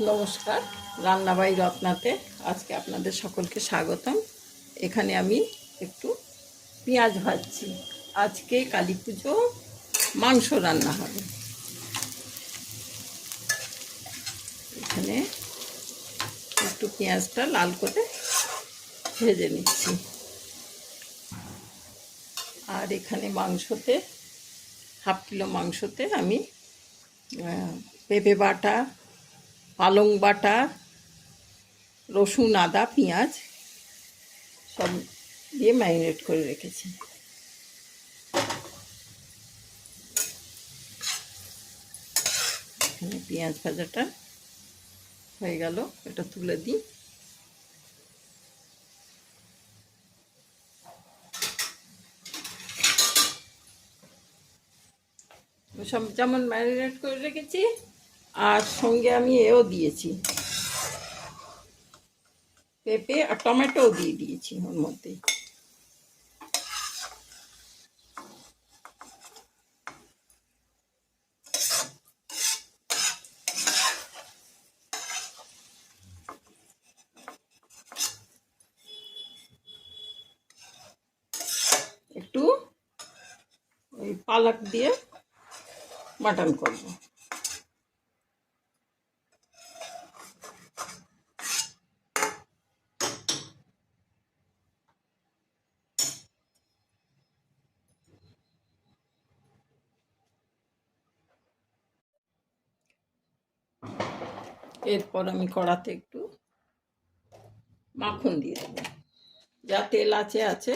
নমস্কার, রান্নাবাই রত্নাতে আজকে আপনাদের সকলকে স্বাগতম। এখানে আমি একটু পেঁয়াজ ভাজছি। আজকে কালী পুজো, মাংস রান্না হবে। এখানে একটু পেঁয়াজটা লাল করে ভেজে নিচ্ছি। আর এখানে মাংসতে, হাফ কিলো মাংসতে আমি পেঁপে বাটা, পালং বাটা, রসুন, আদা, পেঁয়াজ সব দিয়ে ম্যারিনেট করে রেখেছি। এখানে পেঁয়াজ ভাজাটা হয়ে গেল, এটা তুলে দিই। সব যেমন ম্যারিনেট করে রেখেছি, আর সঙ্গে আমি এও দিয়েছি, পেঁপে আর টমেটোও দিয়ে দিয়েছি ওর মধ্যে। একটু ওই পালক দিয়ে মাটন করব। এরপর আমি কড়াতে একটু মাখন দিয়ে দেব, যা তেল আছে।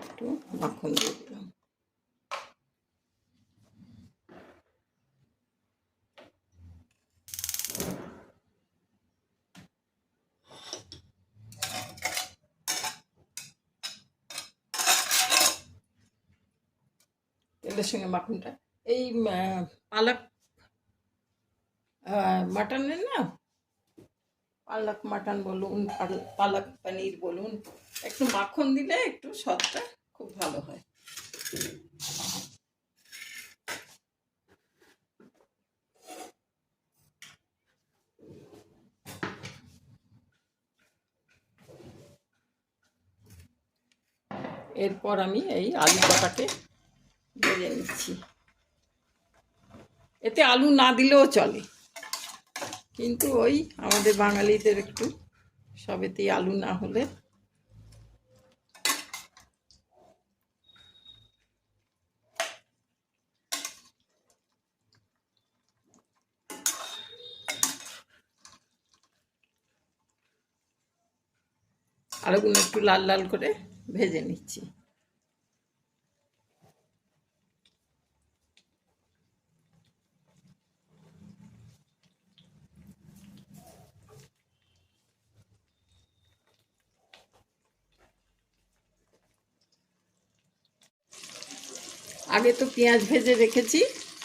একটু মাখন দিয়ে দিলাম। তেলের সঙ্গে মাখনটা এই পালক মাটনের না, পালক মাটন বলুন, পালক পনির বলুন, একটু মাখন দিলে একটু স্বাদটা খুব ভালো হয়। এরপর আমি এই আলু কটাকে ভেজে নিচ্ছি। এতে আলু না দিলেও চলে, কিন্তু ওই আমাদের বাঙালিদের একটু সবেতেই আলু না হলে। আলুগুলো একটু লাল লাল করে ভেজে নিচ্ছি। আগে তো পেঁয়াজ ভেজে রেখেছি,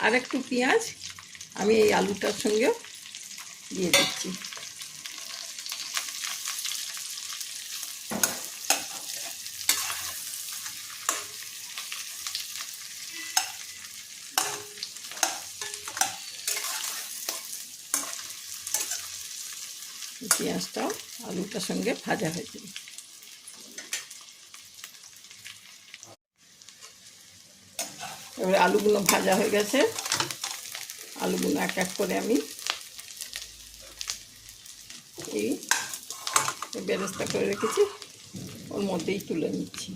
আর একটু পেঁয়াজ আমি এই আলুটার সঙ্গে দিয়ে দিচ্ছি। পেঁয়াজটাও আলুটার সঙ্গে ভাজা হয়ে যাবে। এবারে আলুগুলো ভাজা হয়ে গেছে, আলুগুলো এক এক করে আমি এই বেরেস্তা করে রেখেছি ওর মধ্যেই তুলে নিচ্ছি।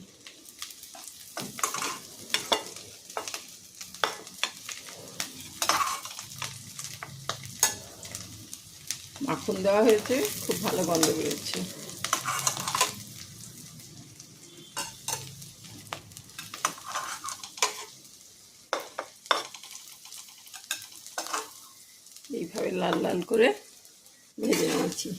মাখন দেওয়া হয়েছে, খুব ভালো গন্ধ বেরোচ্ছে। এইভাবে লাল লাল করে ভেজে নিয়েছি।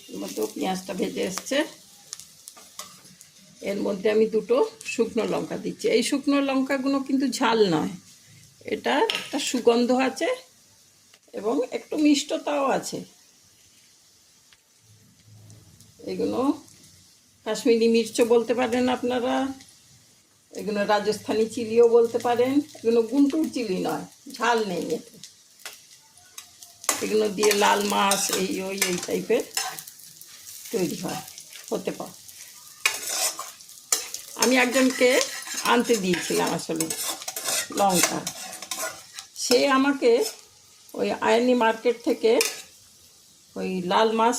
এর মধ্যেও পেঁয়াজটা ভেজে এসছে। এর মধ্যে আমি দুটো শুকনো লঙ্কা দিচ্ছি। এই শুকনো লঙ্কাগুলো কিন্তু ঝাল নয়, এটা একটা সুগন্ধ আছে এবং একটু মিষ্টতাও আছে। এগুলো কাশ্মীরি মির্চও বলতে পারেন আপনারা, এগুলো রাজস্থানি চিলিও বলতে পারেন। এগুলো গুন্টুর চিলি নয়, ঝাল নেই এতে। এগুলো দিয়ে লাল মাছ এই টাইপের তৈরি হতে পারে। আমি একজনকে আনতে দিয়েছিলাম আসলে লঙ্কা, সে আমাকে ওই আয়নি মার্কেট থেকে ওই লাল মাছ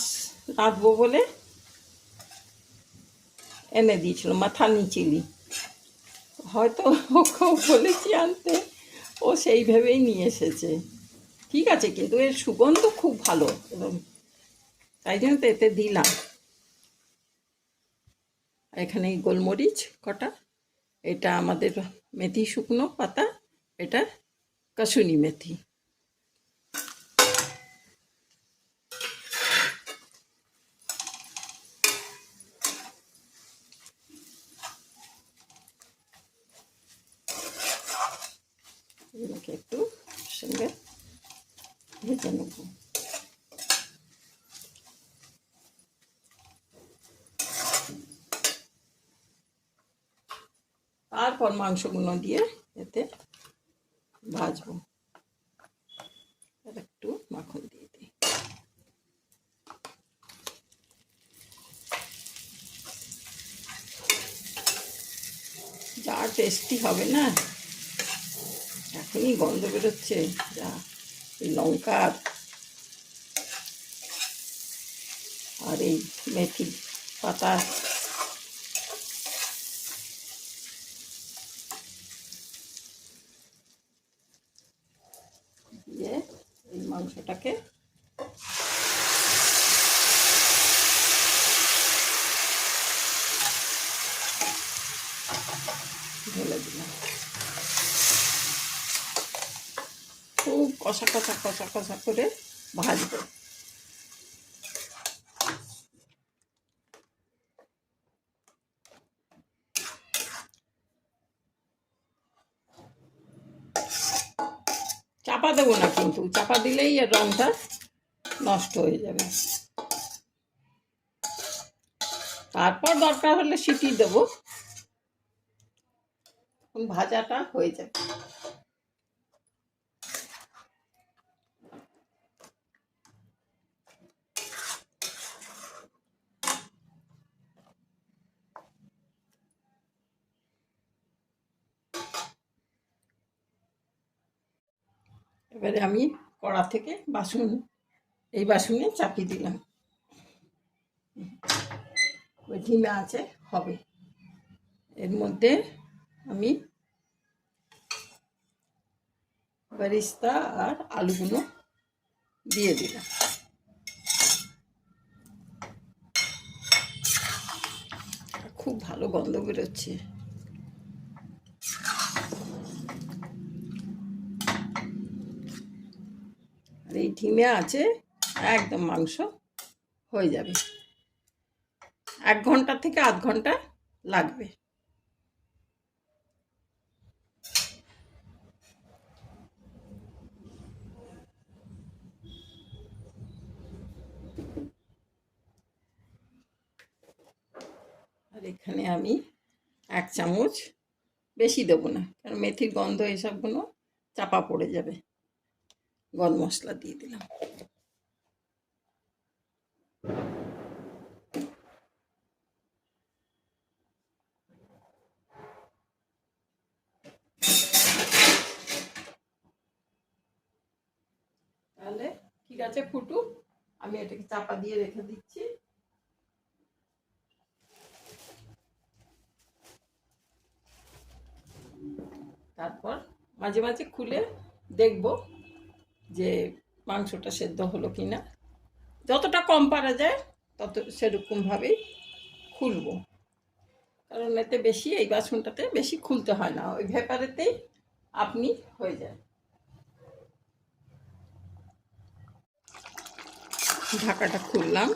রাঁধবো বলে এনে দিয়েছিল, মাথানি চিলি। হয়তো ওকেও বলেছি আনতে, ও সেইভাবেই নিয়ে এসেছে। ঠিক আছে, কিন্তু এর সুগন্ধ খুব ভালো এবং তাই জন্য তো এতে দিলাম। এখানে গোলমরিচ কটা, এটা আমাদের মেথি শুকনো পাতা, এটা কাসুনি মেথি। এগুলোকে একটু সঙ্গে ভেজে নেব। তারপর মাংসগুলো দিয়ে এতে ভাজবো। আর একটু মাখন দিয়ে দিই। যা টেস্টি হবে না, এখনই গন্ধ বেরোচ্ছে যা, এই লঙ্কার আর এই মেথি পাতা। দিয়ে এই মাংসটাকে ঢেলে দিলাম। খুব কষা কষা কষা কষা করে ভাজবো। চাপা দেবো না, কিন্তু চাপা দিলেই এর রঙটা নষ্ট হয়ে যাবে। তারপর দরকার হলে সিটি দেবো, ভাজাটা হয়ে যাবে। এবারে আমি কড়া থেকে এই বাসনে চাপিয়ে দিলাম। ওই ধিমে আছে হবে। এর মধ্যে আমি বেরেস্তা আর আলুগুলো দিয়ে দিলাম। খুব ভালো গন্ধ বেরোচ্ছে। আর এই ধিমে আছে একদম মাংস হয়ে যাবে। 1 ঘন্টা থেকে আধ ঘন্টা লাগবে। আর এখানে আমি 1 চামচ, বেশি দেবো না কারণ মেথির গন্ধ এসবগুলো চাপা পড়ে যাবে, গরম মশলা দিয়ে দিলাম। তাহলে ঠিক আছে, ফুটুক, আমি এটাকে চাপা দিয়ে রেখে দিচ্ছি। তারপর মাঝে মাঝে খুলে দেখব যে মাংসটা সেদ্ধ হলো কিনা। যতটা কম পারা যায় তত সেরকমভাবেই খুলবো, কারণ এতে বেশি, এই বাসনটাতে বেশি খুলতে হয় না, ওই ভেপারেতেই আপনি হয়ে যায়। ঢাকাটা খুললাম।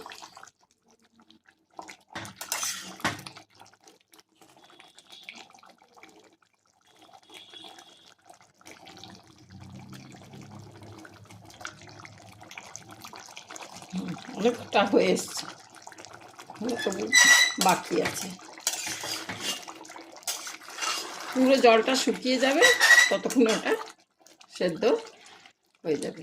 অনেকটা হয়ে এসছে, তবু বাকি আছে। পুরো জলটা শুকিয়ে যাবে, ততক্ষণ ওটা সেদ্ধ হয়ে যাবে।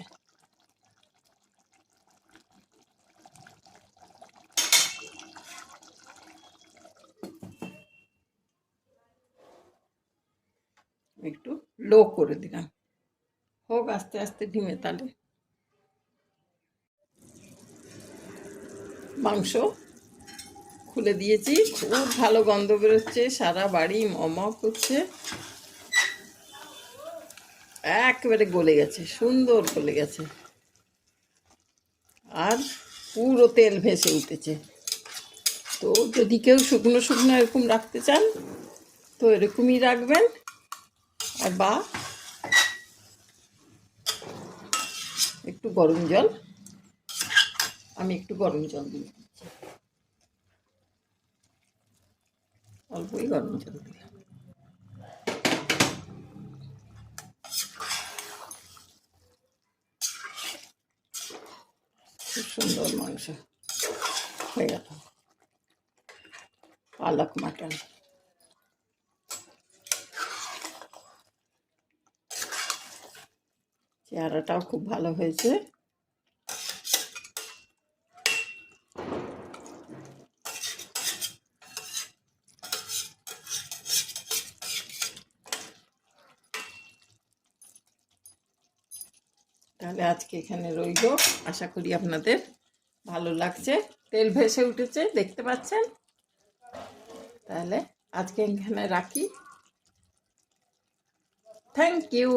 একটু লো করে দিলাম, হোক আস্তে আস্তে ডিমে তালে। মাংস খুলে দিয়েছি, খুব ভালো গন্ধ বেরোচ্ছে, সারা বাড়ি মম করছে, একেবারে গলে গেছে, সুন্দর গলে গেছে, আর পুরো তেল ভেসে উঠেছে। তো যদি কেউ শুকনো শুকনো এরকম রাখতে চান তো এরকমই রাখবেন, আর বা একটু গরম জল, আমি একটু গরম জল দিই, অল্পই গরম জল দিলাম। খুব সুন্দর মাংস হয়ে গেল, পালক মাটন। চেহারাটাও খুব ভালো হয়েছে। তাহলে আজকে এখানে রইল, আশা করি আপনাদের ভালো লাগছে। তেল ভেসে উঠেছে, দেখতে পাচ্ছেন। তাহলে আজকে এখানে রাখি। Thank you.